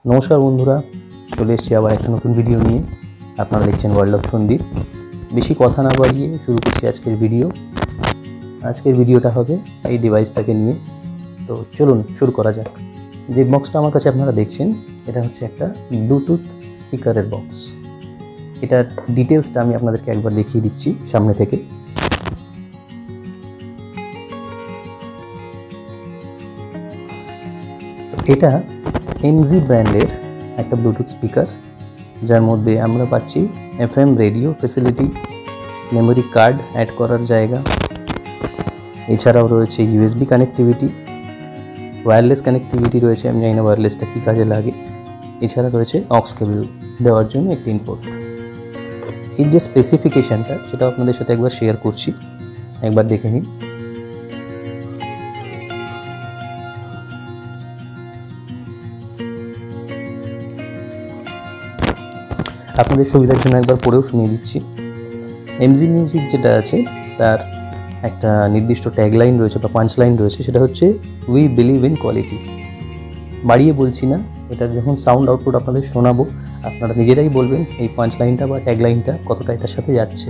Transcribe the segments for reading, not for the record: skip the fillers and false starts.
নমস্কার বন্ধুরা, চলে এসেছি আবার একটা নতুন ভিডিও নিয়ে। আপনারা দেখছেন ওয়ার্ল্ড অফ সন্দীপ। বেশি কথা না বাড়িয়ে শুরু করছি আজকের ভিডিও। আজকের ভিডিওটা হবে এই ডিভাইসটাকে নিয়ে। তো চলুন শুরু করা যাক। যে বক্সটা আমার কাছে আপনারা দেখছেন, এটা হচ্ছে একটা ব্লুটুথ স্পিকারের বক্স। এটার ডিটেলসটা আমি আপনাদেরকে একবার দেখিয়ে দিচ্ছি সামনে থেকে। এটা এমজি ব্র্যান্ডের একটা ব্লুটুথ স্পিকার, যার মধ্যে আমরা পাচ্ছি FM radio facility, memory card add করার জায়গা, এছাড়াও রয়েছে USB কানেক্টিভিটি, ওয়্যারলেস কানেক্টিভিটি রয়েছে। আমি জানি না ওয়্যারলেসটা কী কাজে লাগে। এছাড়া রয়েছে অক্স কেবল দেওয়ার জন্য একটি ইনপুট। এই যে স্পেসিফিকেশানটা, সেটাও আপনাদের সাথে একবার শেয়ার করছি, একবার দেখে নিন। আপনাদের সুবিধার জন্য একবার পড়েও শুনিয়ে দিচ্ছি। এমজি মিউজিক যেটা আছে, তার একটা নির্দিষ্ট ট্যাগলাইন রয়েছে বা পাঞ্চ লাইন রয়েছে, সেটা হচ্ছে উই বিলিভ ইন কোয়ালিটি। বাড়িয়ে বলছি না, এটার যখন সাউন্ড আউটপুট আপনাদের শোনাবো, আপনারা নিজেরাই বলবেন এই পাঞ্চ লাইনটা বা ট্যাগলাইনটা কতটা এটার সাথে যাচ্ছে।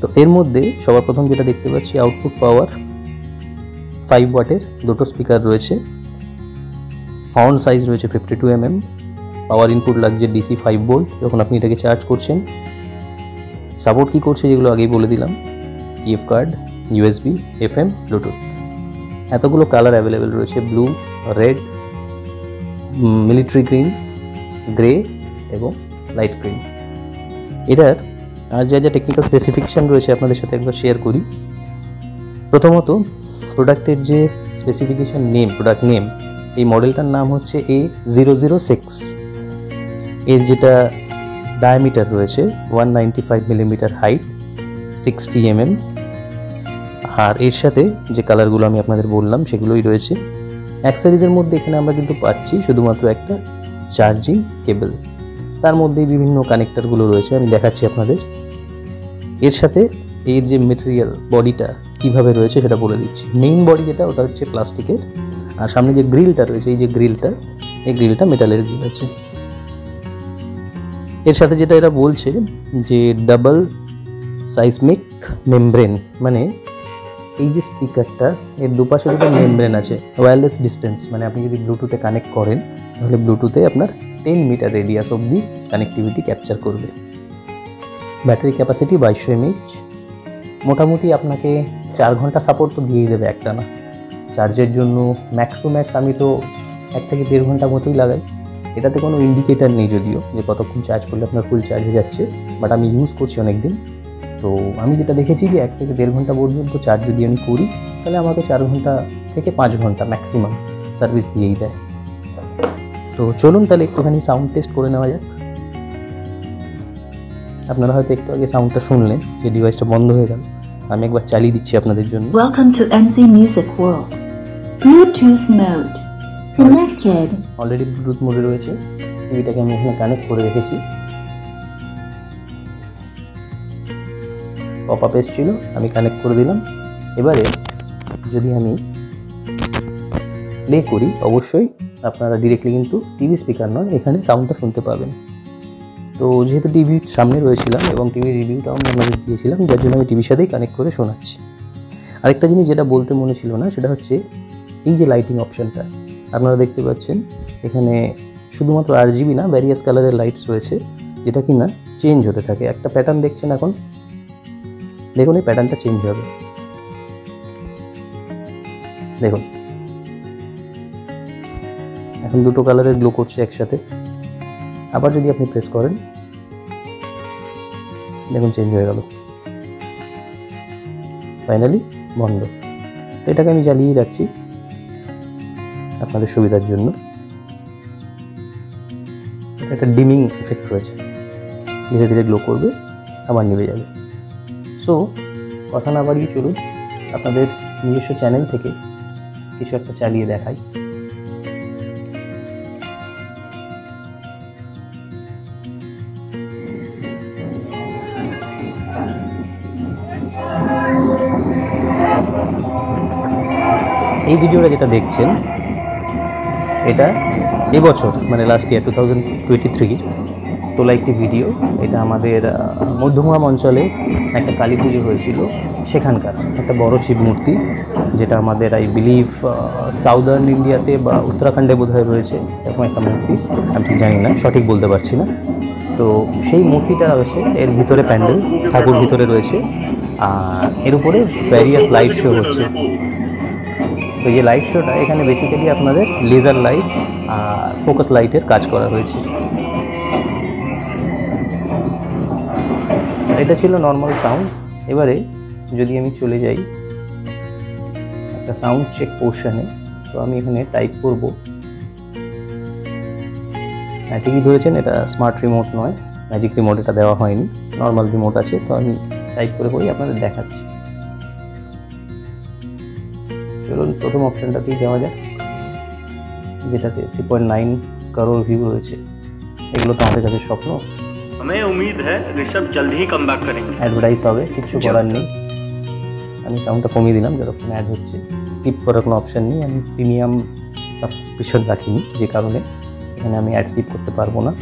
তো এর মধ্যে সবার প্রথম যেটা দেখতে পাচ্ছি, আউটপুট পাওয়ার 5 ওয়াটের দুটো স্পিকার রয়েছে। হর্ন সাইজ রয়েছে 52 mm। পাওয়ার ইনপুট লাগছে DC 5 ভোল্ট যখন আপনি এটাকে চার্জ করছেন। সাপোর্ট কী করছে যেগুলো আগেই বলে দিলাম, TF card, USB, FM, Bluetooth. এতগুলো কালার অ্যাভেলেবেল রয়েছে, blue, red, military green, grey এবং লাইট গ্রিন। এটার আর যা যা টেকনিক্যাল স্পেসিফিকেশান রয়েছে আপনাদের সাথে একবার শেয়ার করি। প্রথমত প্রোডাক্টের যে স্পেসিফিকেশান নেম, প্রোডাক্ট নেম, এই মডেলটার নাম হচ্ছে A006। এর যেটা ডায়ামিটার রয়েছে 195 mm, হাইট 60 mm। আর এর সাথে যে কালারগুলো আমি আপনাদের বললাম সেগুলোই রয়েছে। অ্যাক্সেসরিজের মধ্যে এখানে আমরা কিন্তু পাচ্ছি শুধুমাত্র একটা চার্জিং কেবল, তার মধ্যেই বিভিন্ন কানেক্টারগুলো রয়েছে, আমি দেখাচ্ছি আপনাদের। এর সাথে এর যে মেটেরিয়াল বডিটা কীভাবে রয়েছে সেটা বলে দিচ্ছি। মেইন বডি যেটা, ওটা হচ্ছে প্লাস্টিকের, আর সামনে যে গ্রিলটা রয়েছে, এই যে গ্রিলটা, এই গ্রিলটা মেটালের গ্রিল আছে। এর সাথে যেটা এরা বলছে যে ডাবল সাইসমিক মেমব্রেন, মানে এই যে স্পিকারটা, এর দুপাশে দুটো মেমব্রেন আছে। ওয়্যারলেস ডিস্টেন্স, মানে আপনি যদি ব্লুটুথে কানেক্ট করেন তাহলে ব্লুটুথে আপনার 10 মিটার রেডিয়াস অবধি কানেক্টিভিটি ক্যাপচার করবে। Battery capacity 2200 mAh। মোটামুটি আপনাকে 4 ঘন্টা সাপোর্ট তো দিয়েই দেবে একটানা। চার্জের জন্য ম্যাক্স টু ম্যাক্স আমি তো 1 থেকে 1.5 ঘন্টা মতোই লাগাই। এটাতে কোনো ইন্ডিকেটার নেই যদিও যে কতক্ষণ চার্জ করলে আপনার ফুল চার্জ হয়ে যাচ্ছে, বাট আমি ইউজ করছি অনেক দিন। তো আমি যেটা দেখেছি যে 1 থেকে 1.5 ঘন্টা পর্যন্ত চার্জ যদি আমি করি, তাহলে আমাকে 4 ঘন্টা থেকে 5 ঘন্টা ম্যাক্সিমাম সার্ভিস দিয়েই দেয়। তো চলুন তাহলে একটুখানি সাউন্ড টেস্ট করে নেওয়া যাক। আপনারা হয়তো একটু আগে সাউন্ডটা শুনলেন, যে ডিভাইসটা বন্ধ হয়ে গেল। আমি একবার চালিয়ে দিচ্ছি আপনাদের জন্য। Welcome to MC Music World. Bluetooth mode connected. Already Bluetooth মোডে রয়েছে। টিভিটাকে আমি এখানে কানেক্ট করে রেখেছি। পপ আপ এসেছিল, আমি কানেক্ট করে দিলাম। এবারে যদি আমি প্লে করি, অবশ্যই আপনারা ডিরেক্টলি কিন্তু টিভি স্পিকার নয়, এখানে সাউন্ডটা শুনতে পাবেন। তো যেহেতু টিভির সামনে রয়েছিলাম এবং টিভির রিভিউটাও আমি আপনাদের দিয়েছিলাম, যার জন্য আমি টিভির সাথেই কানেক্ট করে শোনাচ্ছি। আরেকটা জিনিস যেটা বলতে মনে ছিল না, সেটা হচ্ছে এই যে লাইটিং অপশানটা আপনারা দেখতে পাচ্ছেন, এখানে শুধুমাত্র RGB না, ভ্যারিয়াস কালারের লাইটস রয়েছে, যেটা কি না চেঞ্জ হতে থাকে। একটা প্যাটার্ন দেখছেন এখন, দেখুন এই প্যাটার্নটা চেঞ্জ হবে। দেখুন এখন দুটো কালারের গ্লো করছে একসাথে। আবার যদি আপনি প্রেস করেন, দেখুন চেঞ্জ হয়ে গেল, ফাইনালি বন্ধ। তো এটাকে আমি জ্বালিয়ে রাখছি আপনাদের সুবিধার জন্য। এটা একটা ডিমিং এফেক্ট রয়েছে, ধীরে ধীরে গ্লো করবে, আবার নিভে যাবে। সো কথা না বাড়িয়ে চলুন আপনাদের নিজস্ব চ্যানেল থেকে কিছু একটা চালিয়ে দেখাই। এই ভিডিওটা যেটা দেখছেন, এটা এবছর মানে লাস্ট ইয়ার 2023 তোলা একটি ভিডিও। এটা আমাদের মধ্যমগ্রাম অঞ্চলে একটা কালী পুজো হয়েছিল, সেখানকার একটা বড় শিব মূর্তি, যেটা আমাদের আই বিলিভ সাউদার্ন ইন্ডিয়াতে বা উত্তরাখণ্ডে বোধহয় রয়েছে এরকম একটা মূর্তি, আমি ঠিক জানি না, সঠিক বলতে পারছি না। তো সেই মূর্তিটা রয়েছে, এর ভিতরে প্যান্ডেল, ঠাকুর ভিতরে রয়েছে, আর এর উপরে ভ্যারিয়াস লাইট শো হচ্ছে। তো এই লাইট শোটা এখানে বেসিক্যালি আপনাদের লেজার লাইট আর ফোকাস লাইটের কাজ করা হয়েছে। এটা ছিল নর্মাল সাউন্ড। এবারে যদি আমি চলে যাই একটা সাউন্ড চেক পোর্শনে, তো আমি এখানে টাইপ করব, হ্যাঁ ঠিকই ধরেছেন, এটা স্মার্ট রিমোট নয়, ম্যাজিক রিমোট এটা দেওয়া হয়নি, নর্মাল রিমোট আছে। তো আমি টাইপ করে আপনাদের দেখাচ্ছি। চলুন প্রথম অপশানটাতেই যাওয়া যাক, যেটাতে 3.9 কারোর ভিউ রয়েছে। এগুলো তো আমাদের কাছে স্বপ্ন, हमें उम्मीद है ऋषभ जल्द ही कम बैक करेंगे। অ্যাডভার্টাইজ হবে, কিছু করার নেই। আমি সাউন্ডটা কমিয়ে দিলাম যতক্ষণ অ্যাড হচ্ছে। স্কিপ করার কোনো অপশান নেই, আমি প্রিমিয়াম সাবস্ক্রিপশন রাখিনি, যে কারণে এখানে আমি অ্যাড স্কিপ করতে পারবো না।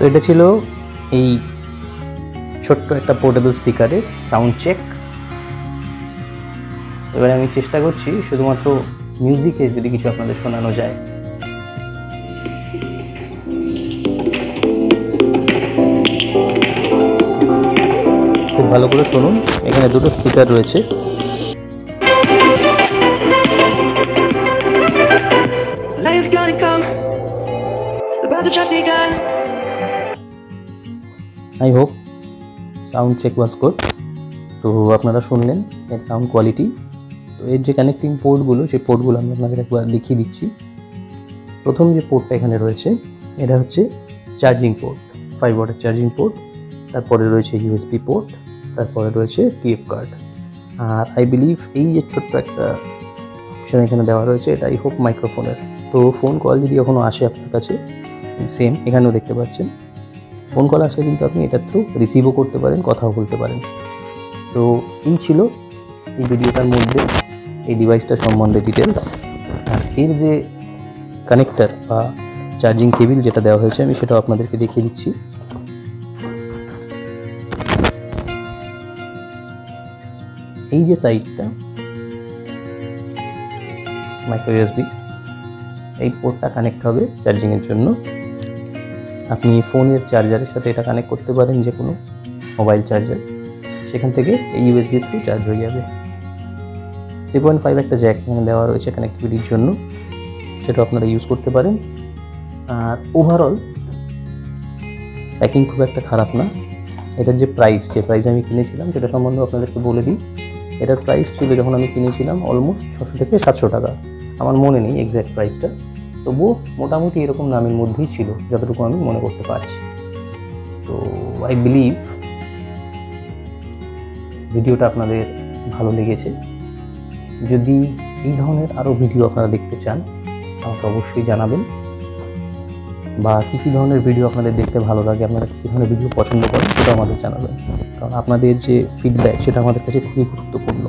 তো এটা ছিল এই ছোট্ট একটা পোর্টেবল স্পিকারের সাউন্ড চেক। এবারে আমি চেষ্টা করছি শুধুমাত্র মিউজিকে যদি কিছু আপনাদের শোনানো যায়। খুব ভালো করে শুনুন, এখানে দুটো স্পিকার রয়েছে। I hope sound check was good. তো আপনারা শুনলেন এর সাউন্ড কোয়ালিটি। তো এর যে কানেক্টিং পোর্টগুলো, সেই পোর্টগুলো আমি আপনাদের একবার দেখিয়ে দিচ্ছি। প্রথম যে পোর্টটা এখানে রয়েছে, এটা হচ্ছে চার্জিং পোর্ট, 5 ওয়াটের চার্জিং পোর্ট। তারপরে রয়েছে ইউএসবি পোর্ট, তারপরে রয়েছে টিএফ কার্ড। আর আই বিলিভ এই যে ছোট্ট একটা অপশান এখানে দেওয়া রয়েছে, এটা আই হোপ মাইক্রোফোনের। তো ফোন কল যদি কখনো আসে আপনার কাছে, এই সেম এখানেও দেখতে পাচ্ছেন, ফোন কল আসলে কিন্তু আপনি এটার থ্রু রিসিভও করতে পারেন, কথাও বলতে পারেন। তো এই ছিল এই ভিডিওটার মধ্যে এই ডিভাইসটা সম্বন্ধে ডিটেলস। আর এর যে কানেক্টার বা চার্জিং কেবিল যেটা দেওয়া হয়েছে, আমি সেটাও আপনাদেরকে দেখিয়ে দিচ্ছি। এই যে সাইডটা মাইক্রো ইউএসবি, এই পোর্টটা কানেক্ট হবে চার্জিংয়ের জন্য। আপনি ফোনের চার্জারের সাথে এটা কানেক্ট করতে পারেন, যে কোনো মোবাইল চার্জার, সেখান থেকে এই ইউএসবির থ্রু চার্জ হয়ে যাবে। 3.5 একটা জ্যাক এখানে দেওয়া রয়েছে কানেক্টিভিটির জন্য, সেটা আপনারা ইউজ করতে পারেন। আর ওভারঅল প্যাকিং খুব একটা খারাপ না। এটার যে প্রাইস আমি কিনেছিলাম সেটা সম্বন্ধে আপনাদেরকে বলে দিই। এটার প্রাইস ছিল যখন আমি কিনেছিলাম অলমোস্ট 600 থেকে 700 টাকা, আমার মনে নেই এক্স্যাক্ট প্রাইসটা, তবুও মোটামুটি এরকম দামের মধ্যেই ছিল যতটুকু আমি মনে করতে পারছি। তো আই বিলিভ ভিডিওটা আপনাদের ভালো লেগেছে। যদি এই ধরনের আরও ভিডিও আপনারা দেখতে চান আমাকে অবশ্যই জানাবেন, বা কী ধরনের ভিডিও আপনাদের দেখতে ভালো লাগে, আপনারা কী ধরনের ভিডিও পছন্দ করেন সেটাও আমাদের জানাবেন। কারণ আপনাদের যে ফিডব্যাক সেটা আমাদের কাছে খুবই গুরুত্বপূর্ণ।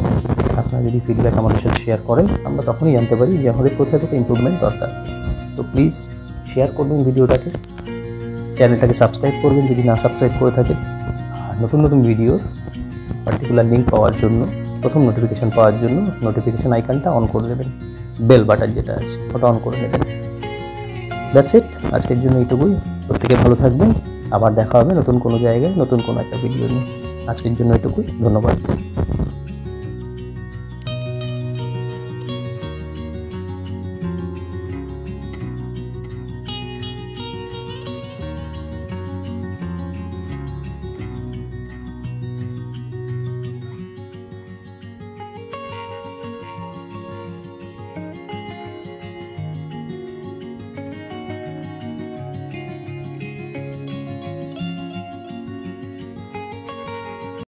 আপনারা যদি ফিডব্যাক আমাদের সাথে শেয়ার করেন, আমরা তখনই জানতে পারি যে আমাদের কোথায় কোথায় ইমপ্রুভমেন্ট দরকার। তো প্লিজ শেয়ার করবেন ভিডিওটাকে, চ্যানেলটাকে সাবস্ক্রাইব করবেন যদি না সাবস্ক্রাইব করে থাকেন। আর নতুন নতুন ভিডিওর পার্টিকুলার লিঙ্ক পাওয়ার জন্য, প্রথম নোটিফিকেশান পাওয়ার জন্য নোটিফিকেশান আইকনটা অন করে দেবেন, বেল বাটন যেটা আছে ওটা অন করে দেবেন। দ্যাটস ইট, আজকের জন্য এইটুকুই। প্রত্যেকে ভালো থাকবেন, আবার দেখা হবে নতুন কোনো জায়গায় নতুন কোনো একটা ভিডিও নিয়ে। আজকের জন্য এইটুকুই, ধন্যবাদ।